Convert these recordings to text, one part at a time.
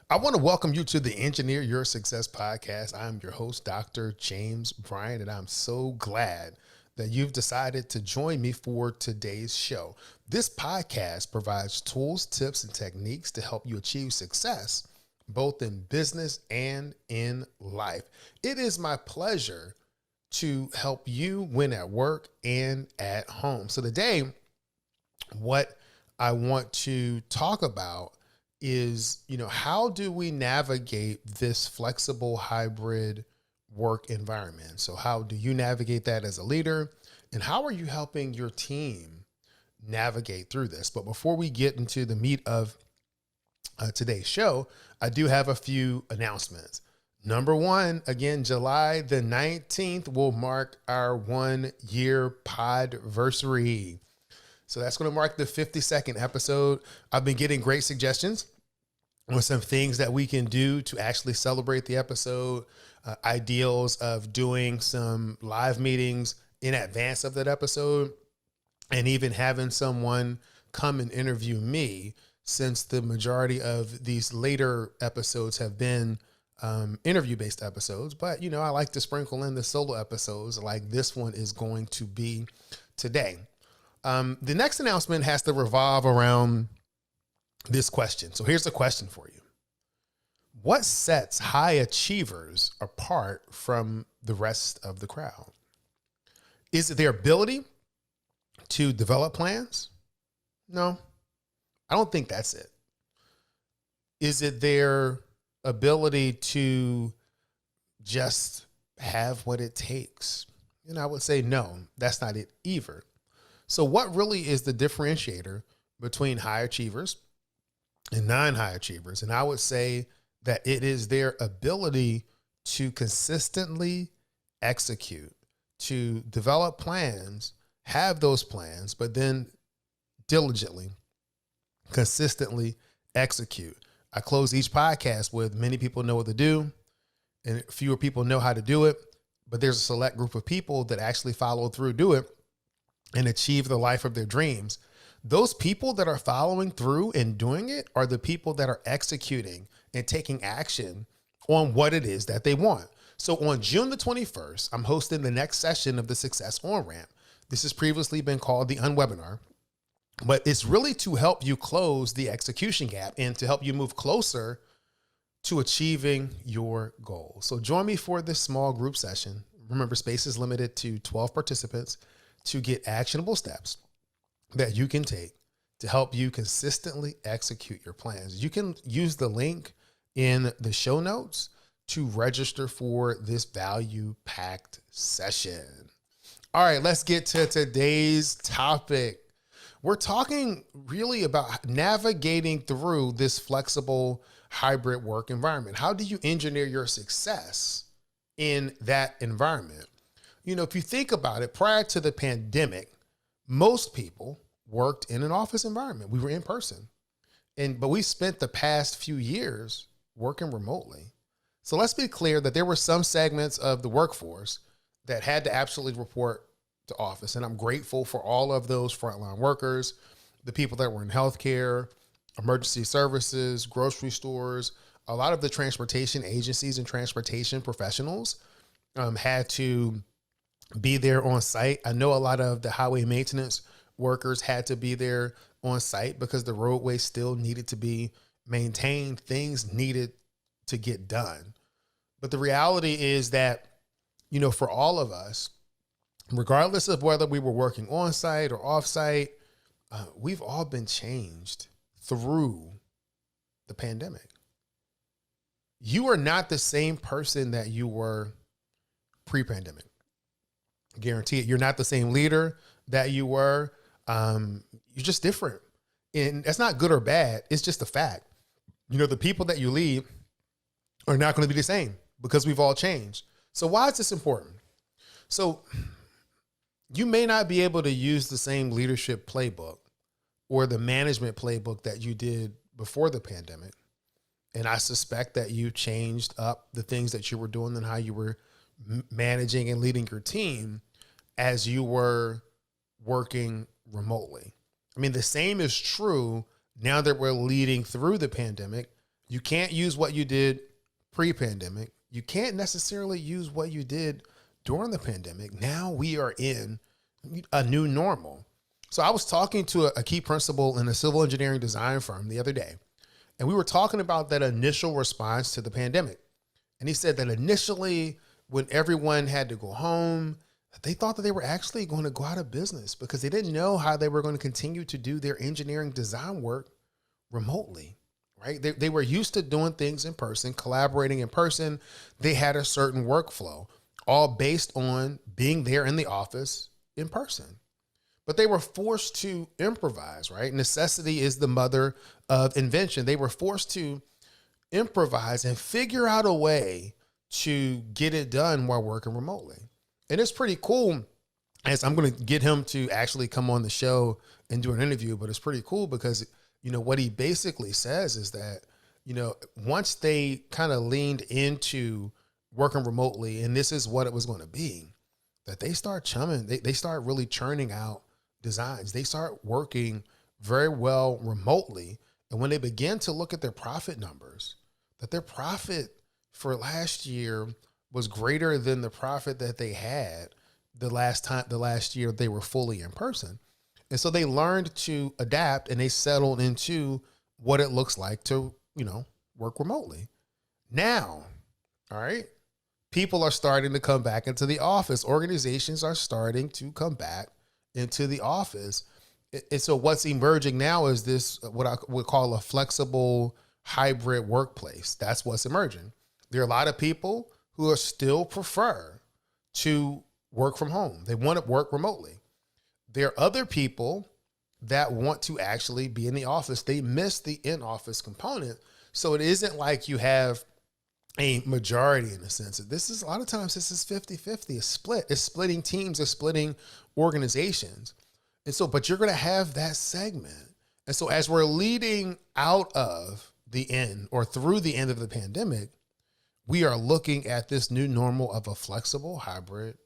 I want to welcome you to the Engineer Your Success podcast. I'm your host, Dr. James Bryant, and I'm so glad that you've decided to join me for today's show. This podcast provides tools, tips, and techniques to help you achieve success, both in business and in life. It is my pleasure to help you win at work and at home. So today, what I want to talk about is, how do we navigate this flexible hybrid work environment? So how do you navigate that as a leader? And how are you helping your team navigate through this? But before we get into the meat of today's show, I do have a few announcements. Number one, again, July the 19th will mark our 1 year podversary. So that's going to mark the 52nd episode. I've been getting great suggestions on some things that we can do to actually celebrate the episode, ideals of doing some live meetings in advance of that episode, and even having someone come and interview me, since the majority of these later episodes have been interview-based episodes. But, I like to sprinkle in the solo episodes like this one is going to be today. The next announcement has to revolve around this question. So here's the question for you. What sets high achievers apart from the rest of the crowd? Is it their ability to develop plans? No, I don't think that's it. Is it their ability to just have what it takes? I would say no, that's not it either. So what really is the differentiator between high achievers and non-high achievers? And I would say that it is their ability to consistently execute, to develop plans, have those plans, but then diligently, consistently execute. I close each podcast with many people know what to do and fewer people know how to do it, but there's a select group of people that actually follow through, do it, and achieve the life of their dreams. Those people that are following through and doing it are the people that are executing and taking action on what it is that they want. So on June the 21st, I'm hosting the next session of the Success On-Ramp. This has previously been called the Unwebinar, but it's really to help you close the execution gap and to help you move closer to achieving your goals. So join me for this small group session. Remember, space is limited to 12 participants to get actionable steps that you can take to help you consistently execute your plans. You can use the link in the show notes to register for this value-packed session. All right, let's get to today's topic. We're talking really about navigating through this flexible hybrid work environment. How do you engineer your success in that environment? If you think about it, prior to the pandemic, most people worked in an office environment. We were in person. But we spent the past few years working remotely. So let's be clear that there were some segments of the workforce that had to absolutely report to office. And I'm grateful for all of those frontline workers, the people that were in healthcare, emergency services, grocery stores, a lot of the transportation agencies and transportation professionals had to be there on site. I know a lot of the highway maintenance workers had to be there on site because the roadway still needed to be maintained. Things needed to get done. But the reality is that, for all of us, regardless of whether we were working on site or off site, we've all been changed through the pandemic. You are not the same person that you were pre-pandemic. Guarantee it. You're not the same leader that you were. You're just different. And that's not good or bad. It's just a fact. The people that you lead are not going to be the same because we've all changed. So why is this important? So you may not be able to use the same leadership playbook or the management playbook that you did before the pandemic. And I suspect that you changed up the things that you were doing and how you were managing and leading your team as you were working remotely. I mean, the same is true now that we're leading through the pandemic You can't use what you did pre-pandemic. You can't necessarily use what you did during the pandemic. Now we are in a new normal. So I was talking to a key principal in a civil engineering design firm the other day, and we were talking about that initial response to the pandemic. And he said that initially, when everyone had to go home, they thought that they were actually going to go out of business because they didn't know how they were going to continue to do their engineering design work remotely, right? They were used to doing things in person, collaborating in person. They had a certain workflow, all based on being there in the office in person. But they were forced to improvise, right? Necessity is the mother of invention. They were forced to improvise and figure out a way to get it done while working remotely. And it's pretty cool, as I'm going to get him to actually come on the show and do an interview, but it's pretty cool because, what he basically says is that, once they kind of leaned into working remotely, and this is what it was going to be, that they start chumming, they start really churning out designs. They start working very well remotely. And when they begin to look at their profit numbers, that their profit for last year was greater than the profit that they had the last year they were fully in person. And so they learned to adapt, and they settled into what it looks like to, work remotely. Now, all right, people are starting to come back into the office. Organizations are starting to come back into the office. And so what's emerging now is this, what I would call a flexible hybrid workplace. That's what's emerging. There are a lot of people who are still prefer to work from home. They want to work remotely. There are other people that want to actually be in the office. They miss the in-office component. So it isn't like you have a majority in a sense. This is a lot of times this is 50-50, a split. It's splitting teams, it's splitting organizations. And so, but you're going to have that segment. And so as we're leading out of the end or through the end of the pandemic, we are looking at this new normal of a flexible hybrid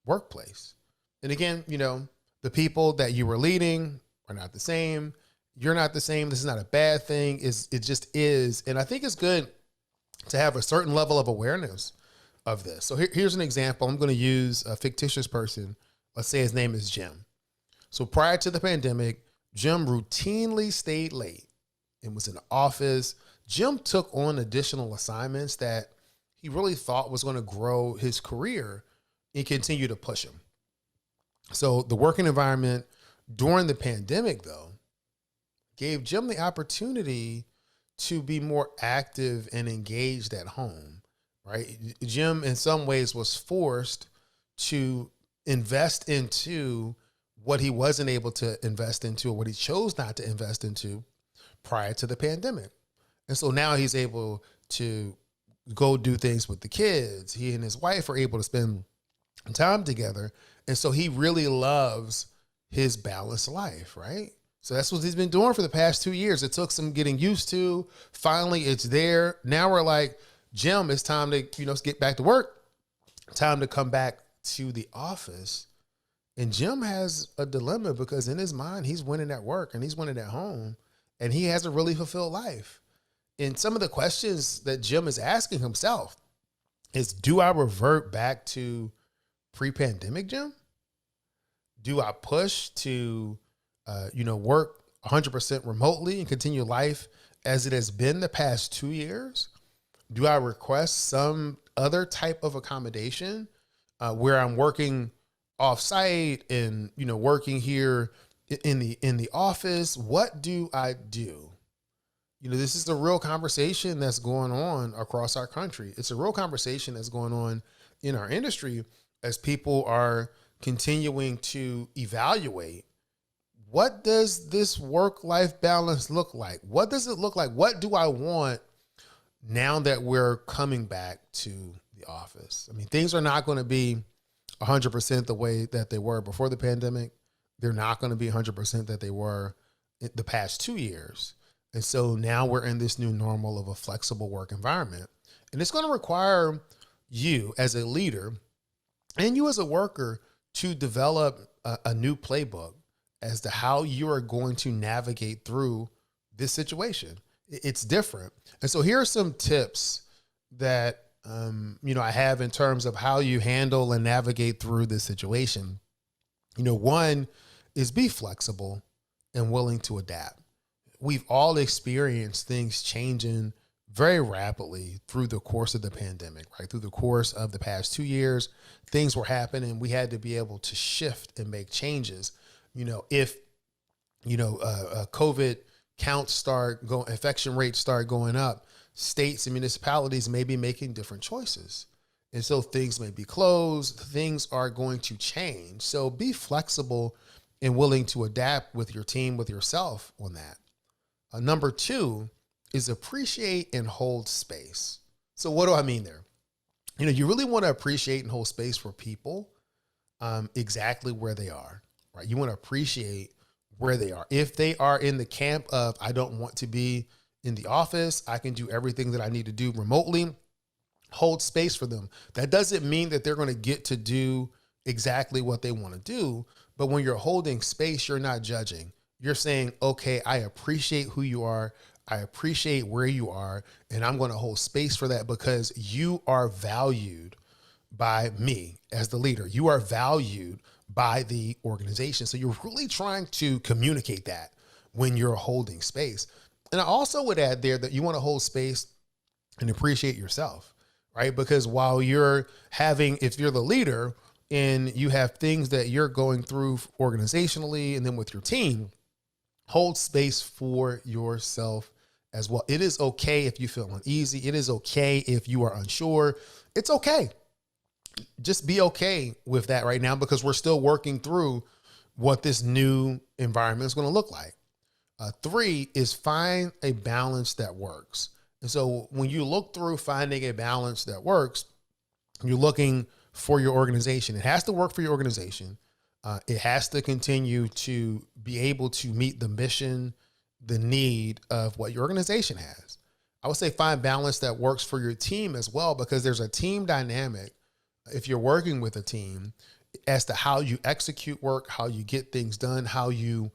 workplace. And again, the people that you were leading are not the same. You're not the same. This is not a bad thing. It just is. And I think it's good to have a certain level of awareness of this. So here's an example. I'm going to use a fictitious person. Let's say his name is Jim. So prior to the pandemic, Jim routinely stayed late and was in the office. Jim took on additional assignments that he really thought was going to grow his career and continue to push him. So the working environment during the pandemic, though, gave Jim the opportunity to be more active and engaged at home, right? Jim, in some ways, was forced to invest into what he wasn't able to invest into, or what he chose not to invest into prior to the pandemic. And so now he's able to go do things with the kids. He and his wife are able to spend time together. And so he really loves his balanced life, right? So that's what he's been doing for the past 2 years. It took some getting used to. Finally, it's there. Now we're like, Jim, it's time to, get back to work. Time to come back to the office. And Jim has a dilemma because in his mind, he's winning at work and he's winning at home, and he has a really fulfilled life. And some of the questions that Jim is asking himself is, do I revert back to pre-pandemic Jim? Do I push to, work 100% remotely and continue life as it has been the past 2 years? Do I request some other type of accommodation where I'm working off-site and, working here in the office? What do I do? This is a real conversation that's going on across our country. It's a real conversation that's going on in our industry as people are continuing to evaluate, what does this work-life balance look like? What does it look like? What do I want now that we're coming back to the office? I mean, things are not going to be 100% the way that they were before the pandemic. They're not going to be 100% that they were in the past 2 years. And so now we're in this new normal of a flexible work environment. And it's going to require you as a leader and you as a worker to develop a new playbook as to how you are going to navigate through this situation. It's different. And so here are some tips that, I have in terms of how you handle and navigate through this situation. One is be flexible and willing to adapt. We've all experienced things changing very rapidly through the course of the pandemic, right? Through the course of the past 2 years, things were happening. We had to be able to shift and make changes. If COVID counts start going, infection rates start going up, states and municipalities may be making different choices. And so things may be closed, things are going to change. So be flexible and willing to adapt with your team, with yourself on that. Number two is appreciate and hold space. So what do I mean there? You really want to appreciate and hold space for people exactly where they are, right? You want to appreciate where they are. If they are in the camp of, I don't want to be in the office, I can do everything that I need to do remotely, hold space for them. That doesn't mean that they're going to get to do exactly what they want to do. But when you're holding space, you're not judging. You're saying, okay, I appreciate who you are. I appreciate where you are, and I'm going to hold space for that because you are valued by me as the leader. You are valued by the organization. So you're really trying to communicate that when you're holding space. And I also would add there that you want to hold space and appreciate yourself, right? Because while if you're the leader and you have things that you're going through organizationally and then with your team, hold space for yourself as well. It is okay if you feel uneasy. It is okay if you are unsure. It's okay. Just be okay with that right now because we're still working through what this new environment is going to look like. Three is find a balance that works. And so when you look through finding a balance that works, you're looking for your organization. It has to work for your organization. It has to continue to be able to meet the mission, the need of what your organization has. I would say find balance that works for your team as well, because there's a team dynamic if you're working with a team as to how you execute work, how you get things done, how you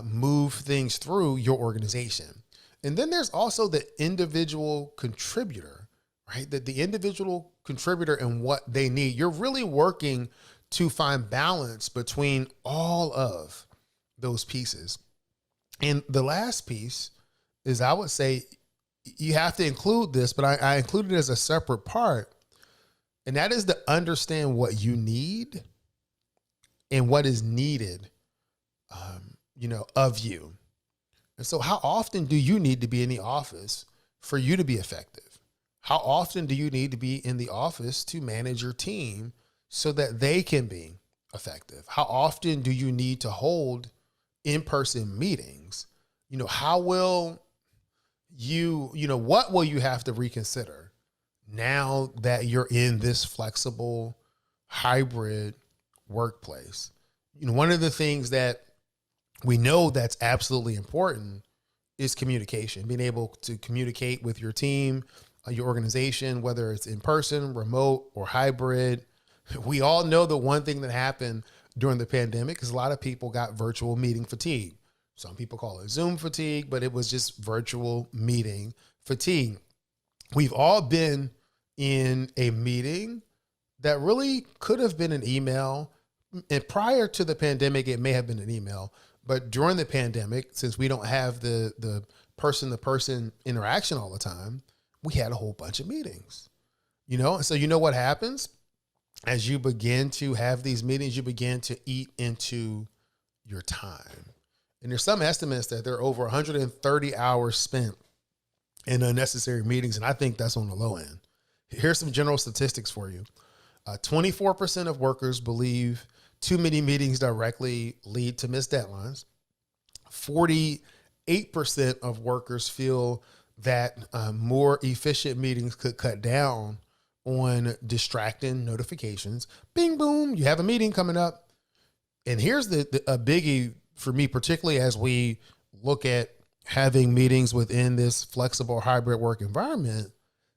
move things through your organization. And then there's also the individual contributor, right? That the individual contributor and what they need. You're really working to find balance between all of those pieces. And the last piece is, I would say, you have to include this, but I include it as a separate part. And that is to understand what you need and what is needed, of you. And so how often do you need to be in the office for you to be effective? How often do you need to be in the office to manage your team so that they can be effective? How often do you need to hold in-person meetings? How will what will you have to reconsider now that you're in this flexible hybrid workplace? One of the things that we know that's absolutely important is communication, being able to communicate with your team, your organization, whether it's in person, remote, or hybrid. We all know the one thing that happened during the pandemic is a lot of people got virtual meeting fatigue. Some people call it Zoom fatigue, but it was just virtual meeting fatigue. We've all been in a meeting that really could have been an email. And prior to the pandemic, it may have been an email. But during the pandemic, since we don't have the person-to-person interaction all the time, we had a whole bunch of meetings. And so what happens? As you begin to have these meetings, you begin to eat into your time. And there's some estimates that there are over 130 hours spent in unnecessary meetings, and I think that's on the low end. Here's some general statistics for you. 24% of workers believe too many meetings directly lead to missed deadlines. 48% of workers feel that more efficient meetings could cut down on distracting notifications. Bing, boom, you have a meeting coming up. And here's a biggie for me, particularly as we look at having meetings within this flexible hybrid work environment.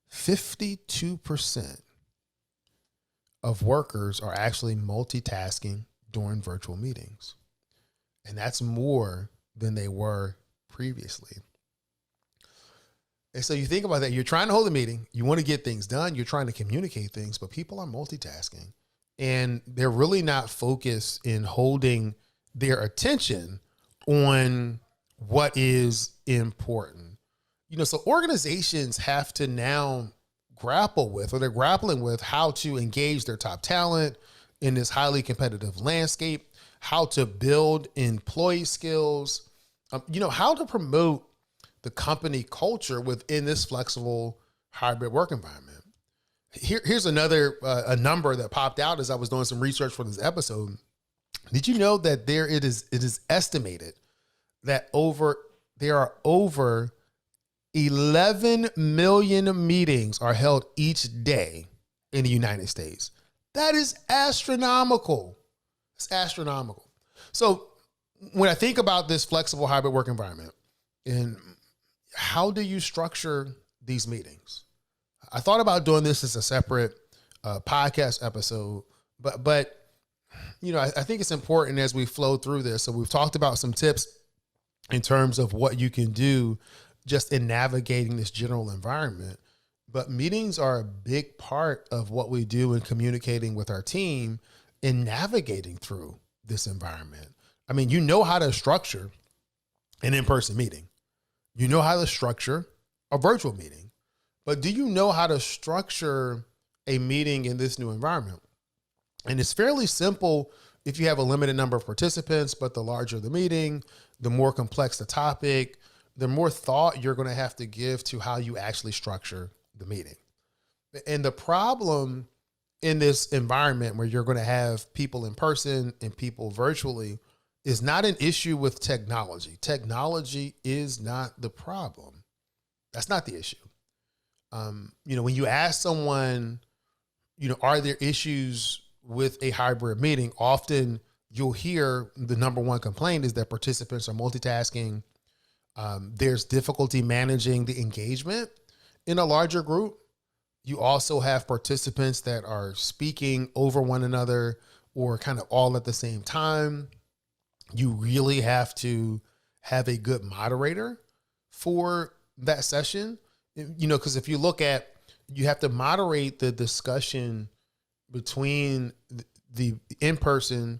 52% of workers are actually multitasking during virtual meetings. And that's more than they were previously. And so you think about that. You're trying to hold a meeting. You want to get things done. You're trying to communicate things, but people are multitasking and they're really not focused in holding their attention on what is important. So organizations have to now grapple with, or they're grappling with, how to engage their top talent in this highly competitive landscape, how to build employee skills, how to promote the company culture within this flexible hybrid work environment. Here's another a number that popped out as I was doing some research for this episode. Did you know that it is estimated that there are over 11 million meetings are held each day in the United States? That is astronomical. It's astronomical. So when I think about this flexible hybrid work environment, and how do you structure these meetings? I thought about doing this as a separate podcast episode, but I think it's important as we flow through this. So we've talked about some tips in terms of what you can do just in navigating this general environment. But meetings are a big part of what we do in communicating with our team and navigating through this environment. I mean, you know how to structure an in-person meeting. You know how to structure a virtual meeting. But do you know how to structure a meeting in this new environment? And it's fairly simple if you have a limited number of participants, but the larger the meeting, the more complex the topic, the more thought you're going to have to give to how you actually structure the meeting. And the problem in this environment where you're going to have people in person and people virtually is not an issue with technology. Technology is not the problem. That's not the issue. When you ask someone, are there issues with a hybrid meeting? Often you'll hear the number one complaint is that participants are multitasking. There's difficulty managing the engagement in a larger group. You also have participants that are speaking over one another or kind of all at the same time. You really have to have a good moderator for that session, because if you look at, you have to moderate the discussion between the in-person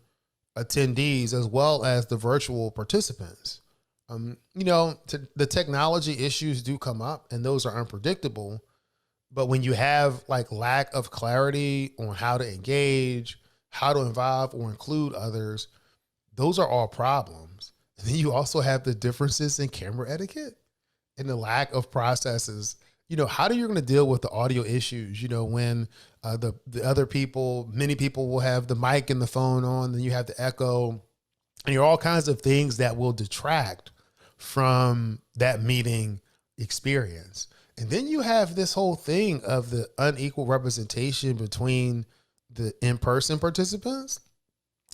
attendees as well as the virtual participants. The technology issues do come up and those are unpredictable. But when you have lack of clarity on how to engage, how to involve or include others, those are all problems. And then you also have the differences in camera etiquette and the lack of processes. How are you going to deal with the audio issues? When the other people, many people will have the mic and the phone on, then you have the echo, and all kinds of things that will detract from that meeting experience. And then you have this whole thing of the unequal representation between the in-person participants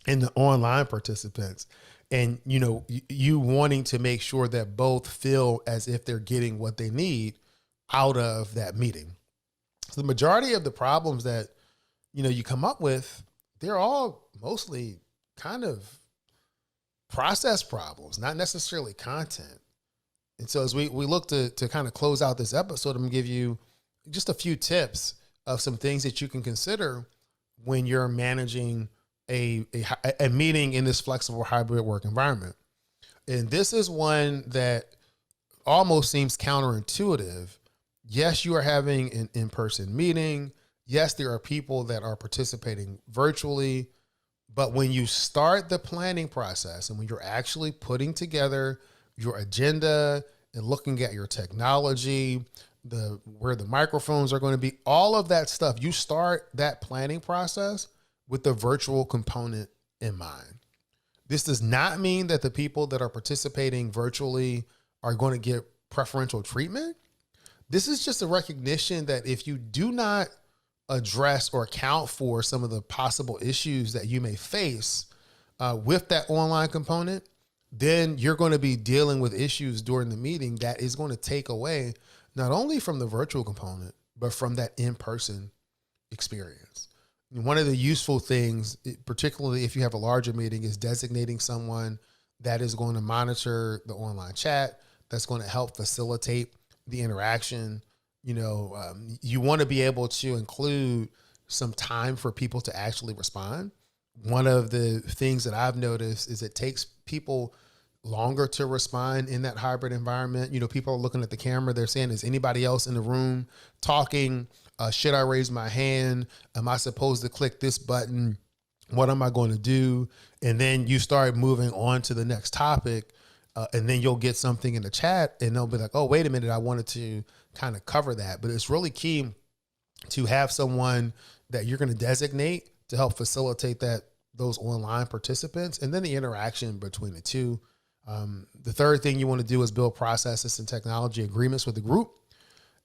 and the online participants. And, you wanting to make sure that both feel as if they're getting what they need out of that meeting. So the majority of the problems that, you come up with, they're all mostly kind of process problems, not necessarily content. And so as we look to kind of close out this episode, I'm going to give you just a few tips of some things that you can consider when you're managing a meeting in this flexible hybrid work environment. And this is one that almost seems counterintuitive. Yes, you are having an in-person meeting. Yes, there are people that are participating virtually. But when you start the planning process and when you're actually putting together your agenda and looking at your technology, where the microphones are going to be, all of that stuff, you start that planning process with the virtual component in mind. This does not mean that the people that are participating virtually are going to get preferential treatment. This is just a recognition that if you do not address or account for some of the possible issues that you may face with that online component, then you're going to be dealing with issues during the meeting that is going to take away not only from the virtual component, but from that in-person experience. And one of the useful things, particularly if you have a larger meeting, is designating someone that is going to monitor the online chat, that's going to help facilitate the interaction. You want to be able to include some time for people to actually respond. One of the things that I've noticed is it takes people longer to respond in that hybrid environment. People are looking at the camera. They're saying, is anybody else in the room talking? Should I raise my hand? Am I supposed to click this button? What am I going to do? And then you start moving on to the next topic. And then you'll get something in the chat and they'll be like, oh, wait a minute. I wanted to kind of cover that. But it's really key to have someone that you're going to designate to help facilitate those online participants, and then the interaction between the two. The third thing you want to do is build processes and technology agreements with the group.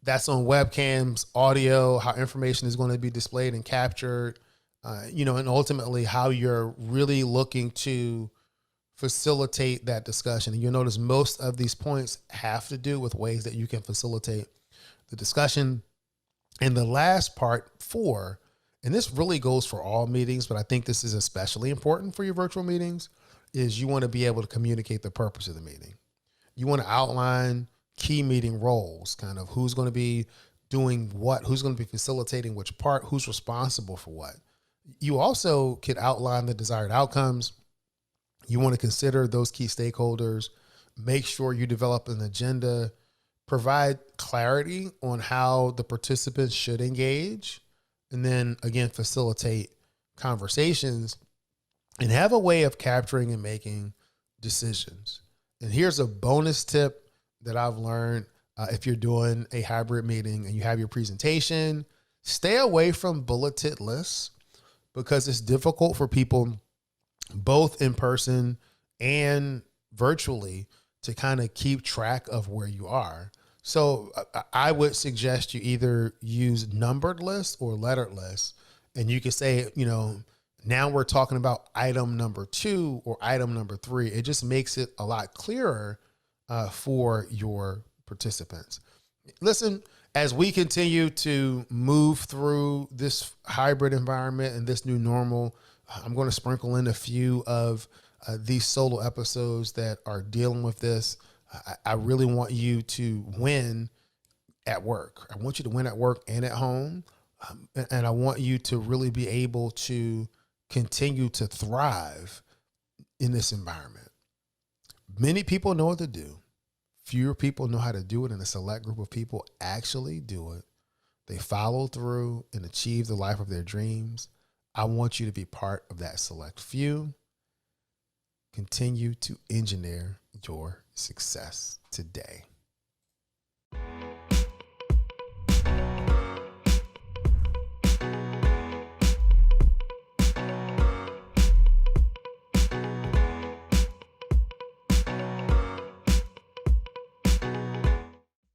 That's on webcams, audio, how information is going to be displayed and captured, and ultimately how you're really looking to facilitate that discussion. And you'll notice most of these points have to do with ways that you can facilitate the discussion. And the last part, 4, and this really goes for all meetings, but I think this is especially important for your virtual meetings, is you want to be able to communicate the purpose of the meeting. You want to outline key meeting roles, kind of who's going to be doing what, who's going to be facilitating which part, who's responsible for what. You also could outline the desired outcomes. You want to consider those key stakeholders, make sure you develop an agenda, provide clarity on how the participants should engage, and then again, facilitate conversations and have a way of capturing and making decisions. And here's a bonus tip that I've learned. If you're doing a hybrid meeting and you have your presentation, stay away from bulleted lists because it's difficult for people both in person and virtually to kind of keep track of where you are. So I would suggest you either use numbered lists or lettered lists. And you can say, now we're talking about item number 2 or item number 3. It just makes it a lot clearer for your participants. Listen, as we continue to move through this hybrid environment and this new normal, I'm going to sprinkle in a few of these solo episodes that are dealing with this. I really want you to win at work. I want you to win at work and at home. And I want you to really be able to continue to thrive in this environment. Many people know what to do. Fewer people know how to do it, and a select group of people actually do it. They follow through and achieve the life of their dreams. I want you to be part of that select few. Continue to engineer your success today.